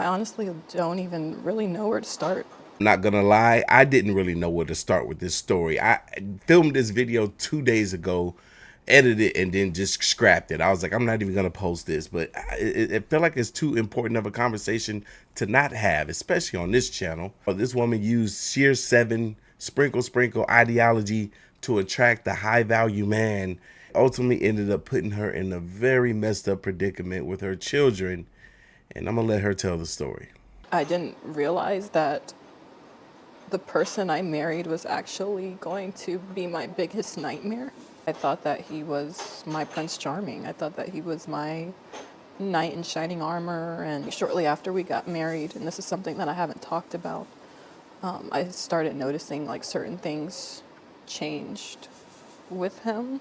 I honestly don't even really know where to start. Not gonna lie, I didn't really know where to start with this story. I filmed this video 2 days ago, edited it, and then just scrapped it. I was like, I'm not even gonna post this, but it felt like it's too important of a conversation to not have, especially on this channel. This woman used sheer seven sprinkle ideology to attract the high value man. Ultimately ended up putting her in a very messed up predicament with her children, and I'm gonna let her tell the story. I didn't realize that the person I married was actually going to be my biggest nightmare. I thought that he was my Prince Charming. I thought that he was my knight in shining armor. And shortly after we got married, and this is something that I haven't talked about, I started noticing like certain things changed with him.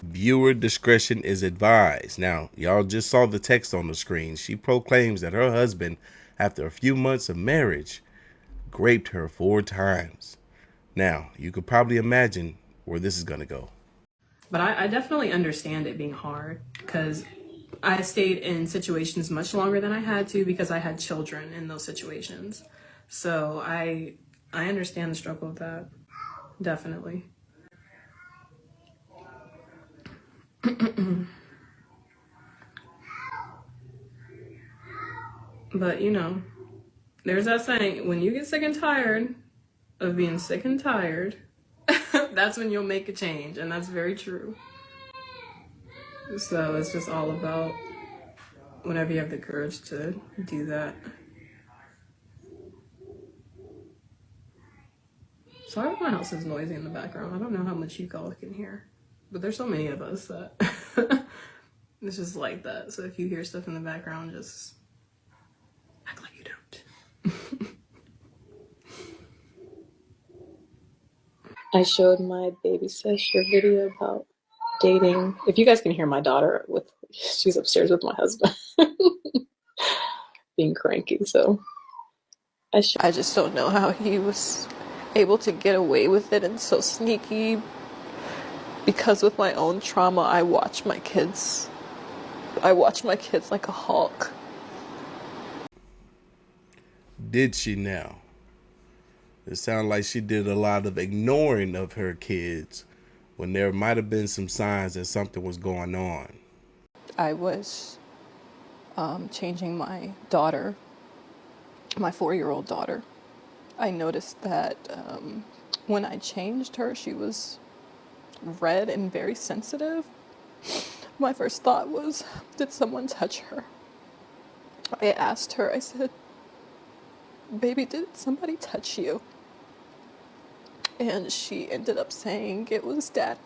Viewer discretion is advised. Now, y'all just saw the text on the screen. She proclaims that her husband, after a few months of marriage, raped her 4 times. Now, you could probably imagine where this is going to go. But I definitely understand it being hard because I stayed in situations much longer than I had to because I had children in those situations. So I understand the struggle of that. Definitely. But you know, there's that saying, when you get sick and tired of being sick and tired, that's when you'll make a change. And that's very true. So it's just all about whenever you have the courage to do that. Sorry if my house is noisy in the background. I don't know how much you all can hear, but there's so many of us that it's just like that. So if you hear stuff in the background, just act like you don't. I showed my baby sister video about dating. If you guys can hear my daughter, she's upstairs with my husband being cranky. So I just don't know how he was able to get away with it and so sneaky, because with my own trauma, I watch my kids like a hawk. Did she now? It sounded like she did a lot of ignoring of her kids when there might have been some signs that something was going on. I was changing my daughter, my 4-year-old daughter. I noticed that when I changed her, she was red and very sensitive. My first thought was, did someone touch her? I asked her, I said, baby, did somebody touch you? And she ended up saying it was daddy.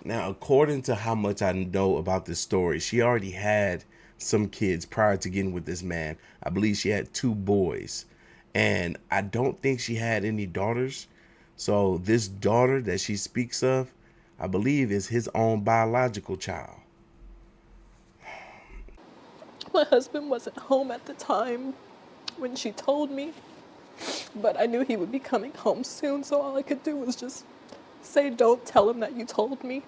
Now, according to how much I know about this story, she already had some kids prior to getting with this man. I believe she had 2 boys, and I don't think she had any daughters. So this daughter that she speaks of, I believe, is his own biological child. My husband wasn't home at the time when she told me, but I knew he would be coming home soon, so all I could do was just say, don't tell him that you told me.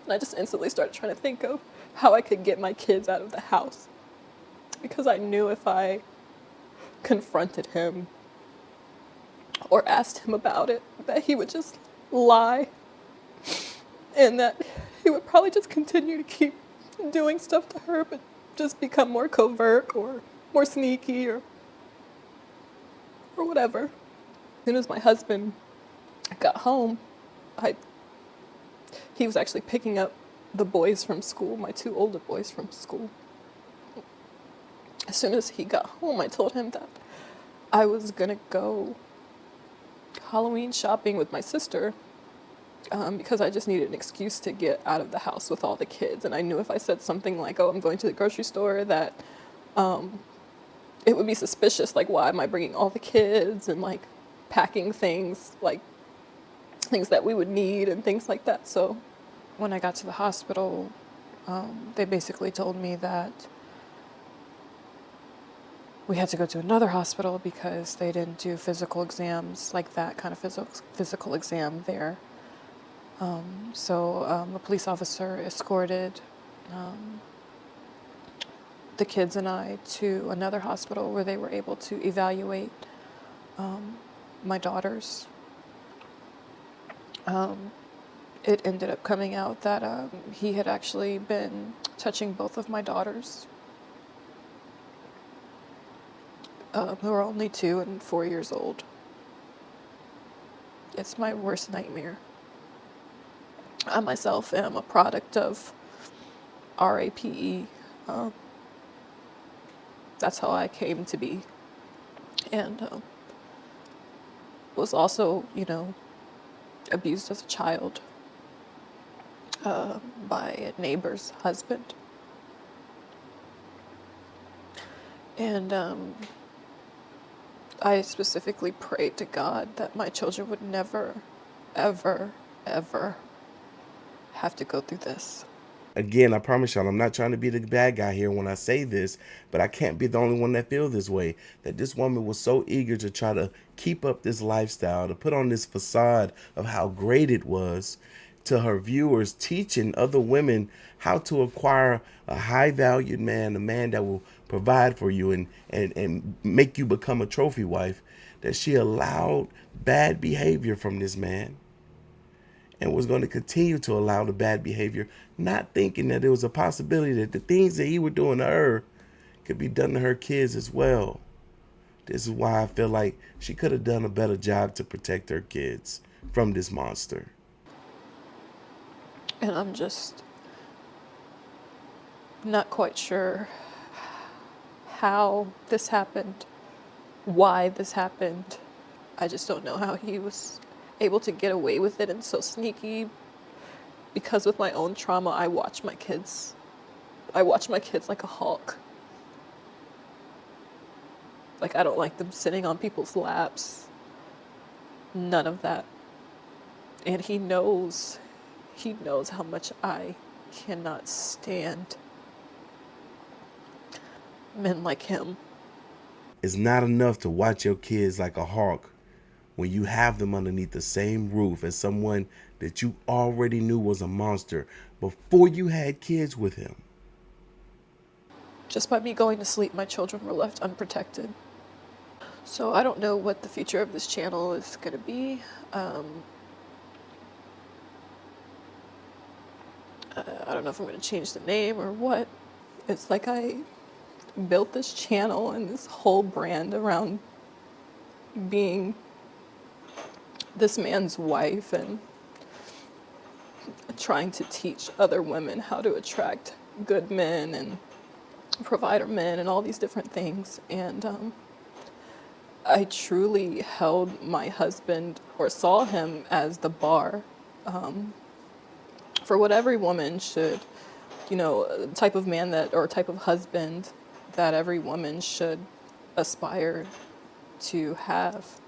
And I just instantly started trying to think of how I could get my kids out of the house, because I knew if I confronted him or asked him about it, that he would just lie, and that he would probably just continue to keep doing stuff to her, but just become more covert or more sneaky or whatever. As soon as my husband got home, he was actually picking up the boys from school, my 2 older boys from school. As soon as he got home, I told him that I was gonna go Halloween shopping with my sister, because I just needed an excuse to get out of the house with all the kids. And I knew if I said something like, oh, I'm going to the grocery store, that it would be suspicious. Like, why am I bringing all the kids and like packing things, like things that we would need and things like that. So when I got to the hospital, they basically told me that we had to go to another hospital because they didn't do physical exams, like that kind of physical exam there. So a police officer escorted the kids and I to another hospital where they were able to evaluate my daughters. It ended up coming out that he had actually been touching both of my daughters, who are only 2 and 4 years old. It's my worst nightmare. I myself am a product of RAPE. That's how I came to be. And was also, abused as a child by a neighbor's husband. And I specifically prayed to God that my children would never, ever, ever have to go through this. Again, I promise y'all, I'm not trying to be the bad guy here when I say this, but I can't be the only one that feels this way. That this woman was so eager to try to keep up this lifestyle, to put on this facade of how great it was to her viewers, teaching other women how to acquire a high-valued man, a man that will provide for you and make you become a trophy wife, that she allowed bad behavior from this man and was going to continue to allow the bad behavior, not thinking that there was a possibility that the things that he was doing to her could be done to her kids as well. This is why I feel like she could have done a better job to protect her kids from this monster. And I'm just not quite sure how this happened, why this happened. I just don't know how he was able to get away with it and so sneaky, because with my own trauma, I watch my kids like a hawk. Like, I don't like them sitting on people's laps. None of that. And he knows how much I cannot stand men like him. It's not enough to watch your kids like a hawk when you have them underneath the same roof as someone that you already knew was a monster before you had kids with him. Just by me going to sleep, my children were left unprotected. So I don't know what the future of this channel is going to be. I don't know if I'm going to change the name or what. It's like I built this channel and this whole brand around being this man's wife and trying to teach other women how to attract good men and provider men and all these different things. And I truly held my husband, or saw him, as the bar for what every woman should, type of man that, or type of husband that every woman should aspire to have.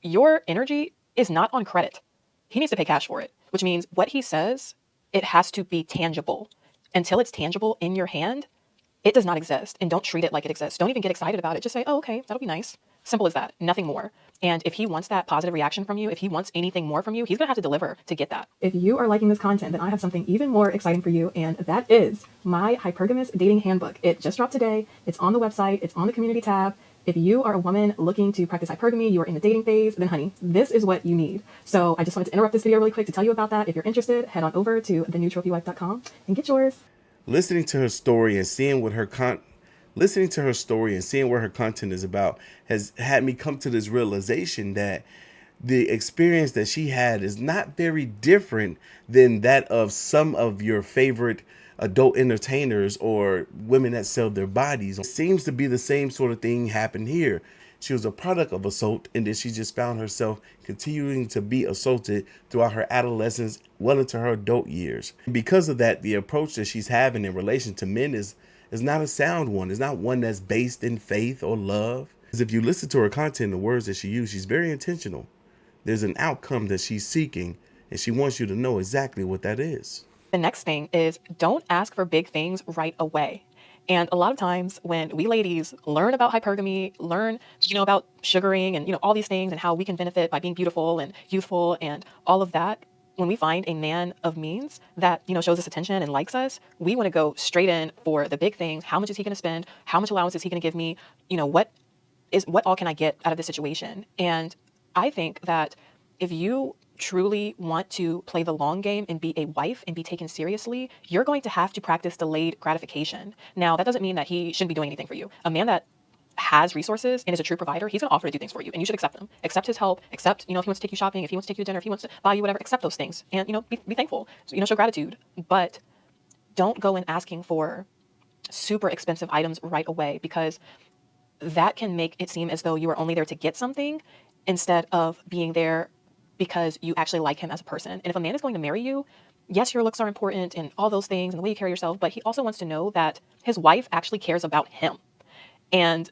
Your energy is not on credit. He needs to pay cash for it, which means what he says, it has to be tangible. Until it's tangible in your hand, it does not exist. And don't treat it like it exists. Don't even get excited about it. Just say, oh, okay, that'll be nice. Simple as that. Nothing more. And if he wants that positive reaction from you, if he wants anything more from you, he's going to have to deliver to get that. If you are liking this content, then I have something even more exciting for you. And that is my Hypergamous Dating Handbook. It just dropped today. It's on the website. It's on the community tab. If you are a woman looking to practice hypergamy, you are in the dating phase, then honey, this is what you need. So I just wanted to interrupt this video really quick to tell you about that. If you're interested, head on over to thenewtrophywife.com and get yours. Listening to her story and seeing what her listening to her story and seeing what her content is about has had me come to this realization that the experience that she had is not very different than that of some of your favorite adult entertainers or women that sell their bodies. It seems to be the same sort of thing happened here. She was a product of assault, and then she just found herself continuing to be assaulted throughout her adolescence, well into her adult years. Because of that, the approach that she's having in relation to men is not a sound one. It's not one that's based in faith or love. Because if you listen to her content, the words that she used, she's very intentional. There's an outcome that she's seeking, and she wants you to know exactly what that is. The next thing is don't ask for big things right away. And a lot of times when we ladies learn about hypergamy, learn, about sugaring and, all these things and how we can benefit by being beautiful and youthful and all of that, when we find a man of means that, shows us attention and likes us, we want to go straight in for the big things. How much is he going to spend? How much allowance is he going to give me? What all can I get out of this situation? And I think that if you truly want to play the long game and be a wife and be taken seriously, you're going to have to practice delayed gratification. Now, that doesn't mean that he shouldn't be doing anything for you. A man that has resources and is a true provider, he's going to offer to do things for you, and you should accept them. Accept his help. Accept, if he wants to take you shopping, if he wants to take you to dinner, if he wants to buy you whatever, accept those things, and be thankful. So, show gratitude, but don't go in asking for super expensive items right away, because that can make it seem as though you are only there to get something instead of being there because you actually like him as a person. And if a man is going to marry you, yes, your looks are important and all those things and the way you carry yourself, but he also wants to know that his wife actually cares about him. And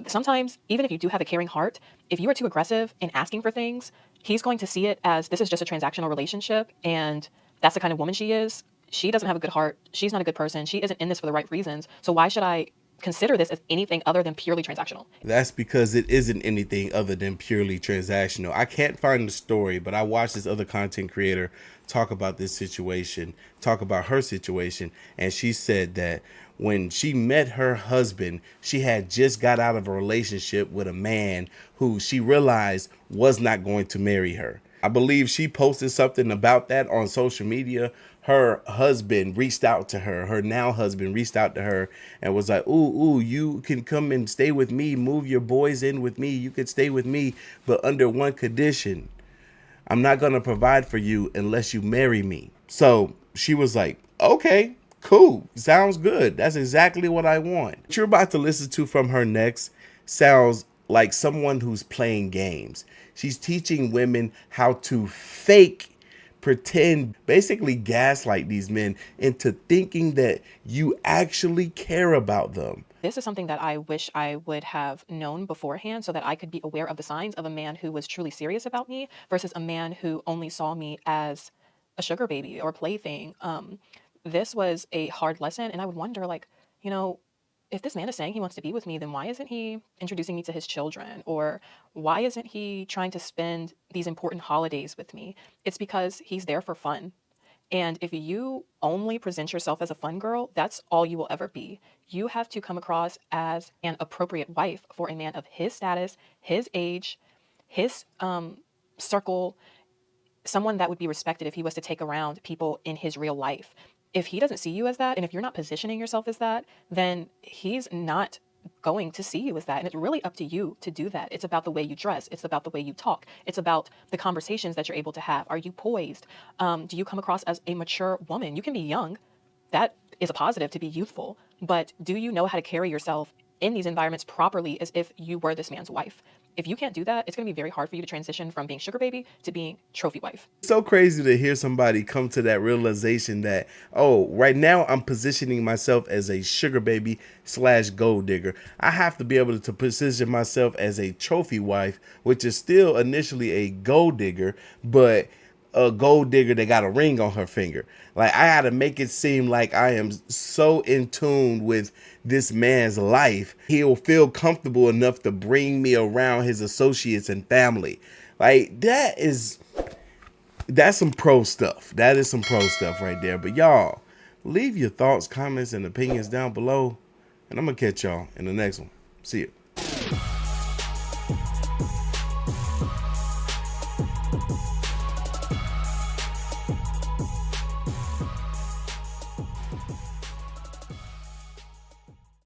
sometimes, even if you do have a caring heart, if you are too aggressive in asking for things, he's going to see it as this is just a transactional relationship, and that's the kind of woman she is. She doesn't have a good heart. She's not a good person. She isn't in this for the right reasons. So why should I consider this as anything other than purely transactional? That's because it isn't anything other than purely transactional. I can't find the story, but I watched this other content creator talk about this situation, talk about her situation, and she said that when she met her husband, she had just got out of a relationship with a man who she realized was not going to marry her. I believe she posted something about that on social media. Her husband reached out to her. Her now husband reached out to her and was like, ooh, you can come and stay with me. Move your boys in with me. You could stay with me, but under one condition. I'm not going to provide for you unless you marry me. So she was like, okay, cool. Sounds good. That's exactly what I want. What you're about to listen to from her next sounds like someone who's playing games. She's teaching women how to fake, pretend, basically gaslight these men into thinking that you actually care about them. This is something that I wish I would have known beforehand so that I could be aware of the signs of a man who was truly serious about me versus a man who only saw me as a sugar baby or plaything. This was a hard lesson, and I would wonder, like, if this man is saying he wants to be with me, then why isn't he introducing me to his children? Or why isn't he trying to spend these important holidays with me? It's because he's there for fun. And if you only present yourself as a fun girl, that's all you will ever be. You have to come across as an appropriate wife for a man of his status, his age, his circle, someone that would be respected if he was to take around people in his real life. If he doesn't see you as that, and if you're not positioning yourself as that, then he's not going to see you as that. And it's really up to you to do that. It's about the way you dress. It's about the way you talk. It's about the conversations that you're able to have. Are you poised? Do you come across as a mature woman? You can be young. That is a positive, to be youthful. But do you know how to carry yourself in these environments properly as if you were this man's wife? If you can't do that, it's going to be very hard for you to transition from being sugar baby to being trophy wife. It's so crazy to hear somebody come to that realization that, oh, right now I'm positioning myself as a sugar baby / gold digger. I have to be able to position myself as a trophy wife, which is still initially a gold digger, but a gold digger that got a ring on her finger. Like, I had to make it seem like I am so in tune with this man's life. He'll feel comfortable enough to bring me around his associates and family. Like, that's some pro stuff. That is some pro stuff right there. But y'all, leave your thoughts, comments, and opinions down below. And I'm going to catch y'all in the next one. See you.